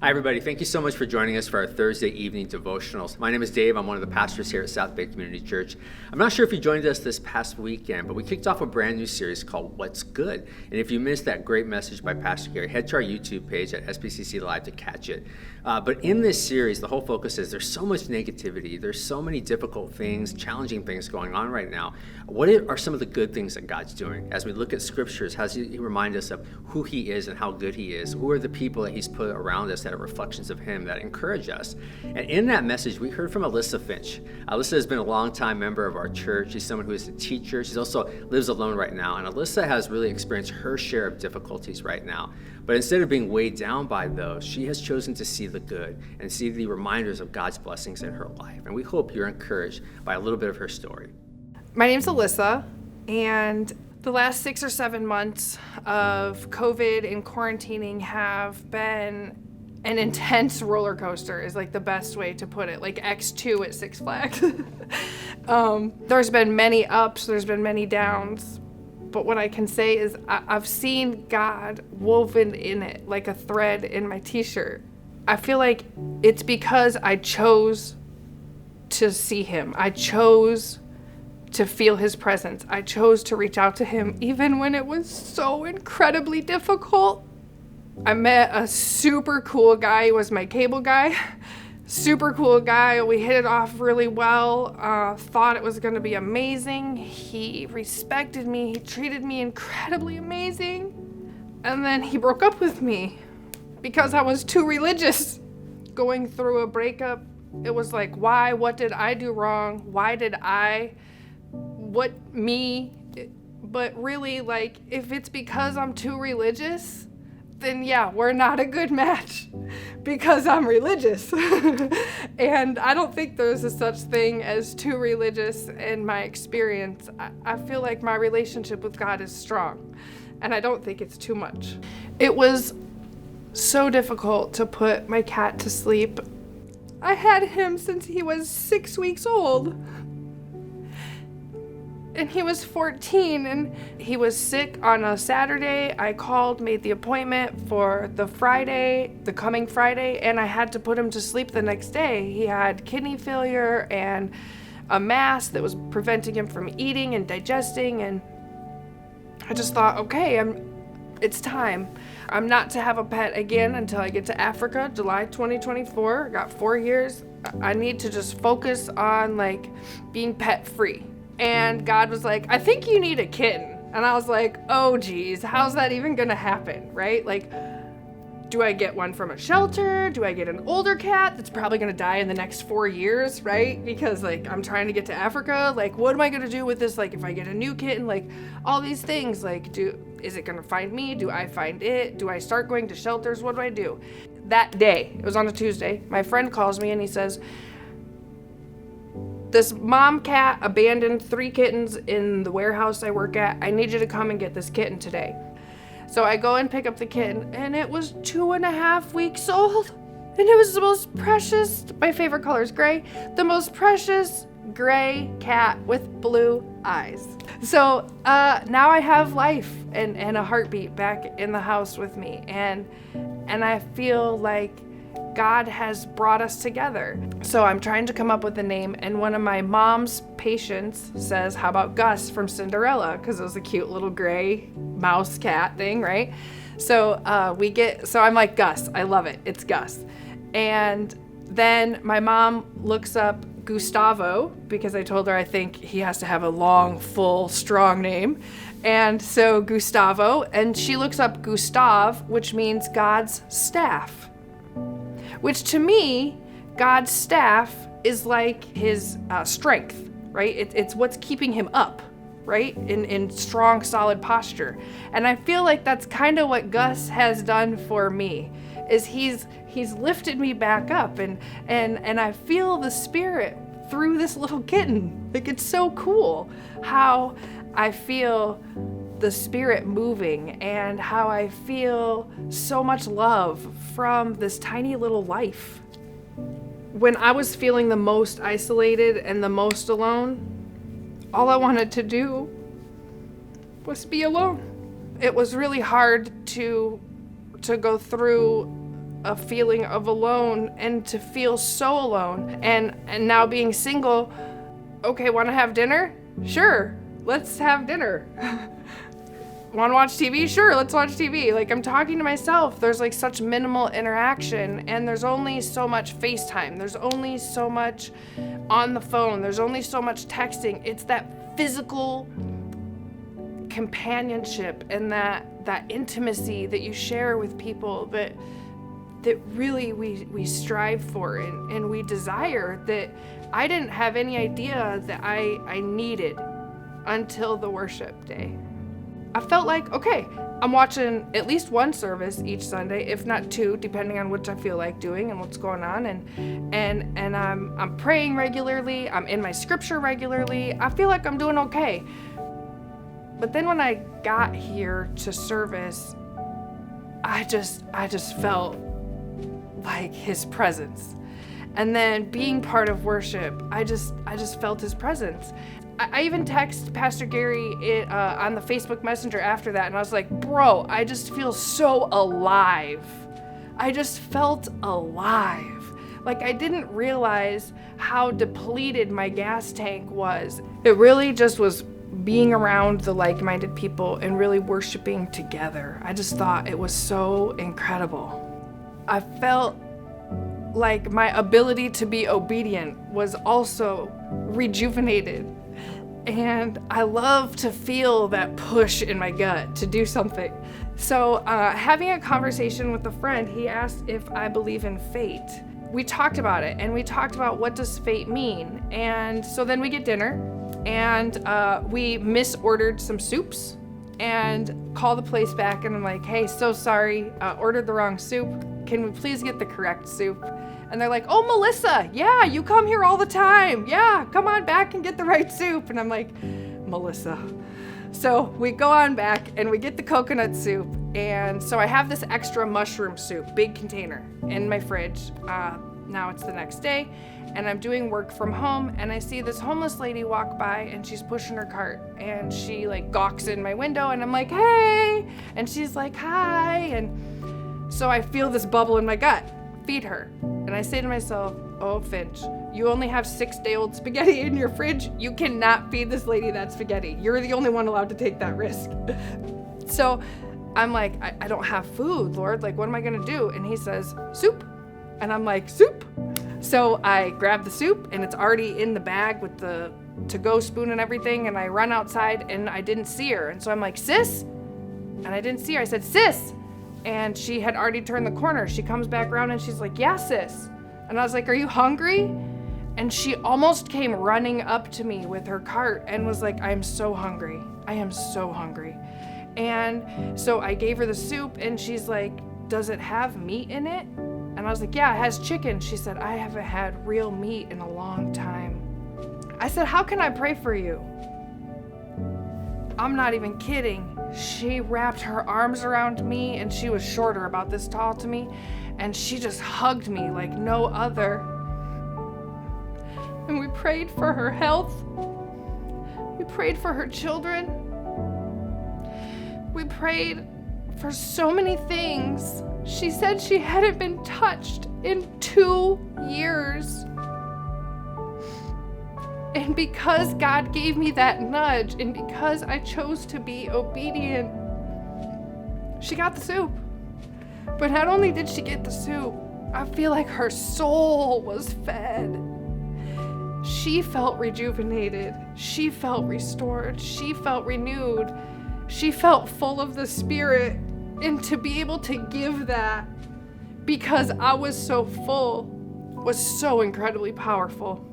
Hi, everybody. Thank you so much for joining us for our Thursday evening devotionals. My name is Dave. I'm one of the pastors here at South Bay Community Church. I'm not sure if you joined us this past weekend, but we kicked off a brand new series called What's Good. And if you missed that great message by Pastor Gary, head to our YouTube page at sbcclive to catch it. But in this series, the whole focus is there's so much negativity. There's so many difficult things, challenging things going on right now. What are some of the good things that God's doing? As we look at scriptures, how does he remind us of who he is and how good he is? Who are the people that he's put around us that are reflections of him that encourage us? And in that message, we heard from Elissa Finch. Elissa has been a longtime member of our church. She's someone who is a teacher. She also lives alone right now. And Elissa has really experienced her share of difficulties right now. But instead of being weighed down by those, she has chosen to see the good and see the reminders of God's blessings in her life. And we hope you're encouraged by a little bit of her story. My name's Elissa, and the last 6 or 7 months of COVID and quarantining have been an intense roller coaster, is like the best way to put it, like X2 at Six Flags. There's been many ups, there's been many downs, but what I can say is I've seen God woven in it like a thread in my t-shirt. I feel like it's because I chose to see him. I chose to feel his presence. I chose to reach out to him even when it was so incredibly difficult. I met a super cool guy. He was my cable guy. Super cool guy. We hit it off really well. Thought it was going to be amazing. He respected me. He treated me incredibly amazing. And then he broke up with me because I was too religious. Going through a breakup, it was like, why? What did I do wrong? Why did I? What me? But really, like, if it's because I'm too religious, then yeah, we're not a good match because I'm religious. And I don't think there's a such thing as too religious in my experience. I feel like my relationship with God is strong, and I don't think it's too much. It was so difficult to put my cat to sleep. I had him since he was 6 weeks old. And he was 14, and he was sick on a Saturday. I called, made the appointment for the coming Friday, and I had to put him to sleep the next day. He had kidney failure and a mass that was preventing him from eating and digesting, and I just thought, okay, it's time. I'm not to have a pet again until I get to Africa, July 2024. I got 4 years. I need to just focus on like being pet free. And God was like, I think you need a kitten. And I was like, oh geez, how's that even gonna happen, right? Like, do I get one from a shelter? Do I get an older cat that's probably gonna die in the next 4 years, right? Because like, I'm trying to get to Africa. Like, what am I gonna do with this? Like, if I get a new kitten, like all these things, like, is it gonna find me? Do I find it? Do I start going to shelters? What do I do? That day, it was on a Tuesday, my friend calls me and he says, this mom cat abandoned 3 kittens in the warehouse I work at. I need you to come and get this kitten today. So I go and pick up the kitten, and it was 2.5 weeks old. And it was the most precious, my favorite color is gray, the most precious gray cat with blue eyes. So now I have life and a heartbeat back in the house with me. And I feel like God has brought us together. So I'm trying to come up with a name, and one of my mom's patients says, how about Gus from Cinderella? Because it was a cute little gray mouse cat thing, right? So I'm like, Gus, I love it. It's Gus. And then my mom looks up Gustavo, because I told her I think he has to have a long, full, strong name. And so Gustavo, and she looks up Gustav, which means God's staff. Which to me, God's staff is like his strength, right? It's what's keeping him up, right? In strong, solid posture. And I feel like that's kind of what Gus has done for me, is he's lifted me back up, and I feel the Spirit through this little kitten. Like, it's so cool how I feel the Spirit moving and how I feel so much love from this tiny little life. When I was feeling the most isolated and the most alone, all I wanted to do was be alone. It was really hard to go through a feeling of alone and to feel so alone. And now being single, okay, want to have dinner? Sure, let's have dinner. Want to watch TV? Sure, let's watch TV. Like, I'm talking to myself. There's like such minimal interaction, and there's only so much FaceTime. There's only so much on the phone. There's only so much texting. It's that physical companionship and that intimacy that you share with people that really we strive for and we desire, that I didn't have any idea that I needed until the worship day. I felt like, okay, I'm watching at least one service each Sunday, if not two, depending on which I feel like doing and what's going on. And I'm praying regularly. I'm in my scripture regularly. I feel like I'm doing okay. But then when I got here to service, I just felt like his presence. And then being part of worship, I just felt his presence. I even texted Pastor Gary on the Facebook Messenger after that, and I was like, bro, I just feel so alive. I just felt alive. Like, I didn't realize how depleted my gas tank was. It really just was being around the like-minded people and really worshiping together. I just thought it was so incredible. I felt like my ability to be obedient was also rejuvenated. And I love to feel that push in my gut to do something. So having a conversation with a friend, he asked if I believe in fate. We talked about it, and we talked about what does fate mean. And so then we get dinner, and we misordered some soups and call the place back, and I'm like, hey, so sorry, ordered the wrong soup. Can we please get the correct soup? And they're like, oh, Melissa, yeah, you come here all the time. Yeah, come on back and get the right soup. And I'm like, Melissa. So we go on back and we get the coconut soup. And so I have this extra mushroom soup, big container, in my fridge. Now it's the next day, and I'm doing work from home, and I see this homeless lady walk by, and she's pushing her cart, and she like gawks in my window, and I'm like, hey, and she's like, hi. And so I feel this bubble in my gut. Feed her. And I say to myself, oh, Finch, you only have 6-day-old spaghetti in your fridge. You cannot feed this lady that spaghetti. You're the only one allowed to take that risk. So I'm like, I don't have food, Lord. Like, what am I going to do? And he says, soup. And I'm like, soup? So I grab the soup, and it's already in the bag with the to-go spoon and everything. And I run outside, and I didn't see her. And so I'm like, sis? And I didn't see her. I said, sis? And she had already turned the corner. She comes back around and she's like, yeah, sis. And I was like, are you hungry? And she almost came running up to me with her cart and was like, I am so hungry. I am so hungry. And so I gave her the soup, and she's like, does it have meat in it? And I was like, yeah, it has chicken. She said, I haven't had real meat in a long time. I said, how can I pray for you? I'm not even kidding. She wrapped her arms around me, and she was shorter, about this tall to me, and she just hugged me like no other. And we prayed for her health. We prayed for her children. We prayed for so many things. She said she hadn't been touched in 2 years. And because God gave me that nudge, and because I chose to be obedient, she got the soup. But not only did she get the soup, I feel like her soul was fed. She felt rejuvenated. She felt restored. She felt renewed. She felt full of the Spirit. And to be able to give that because I was so full was so incredibly powerful.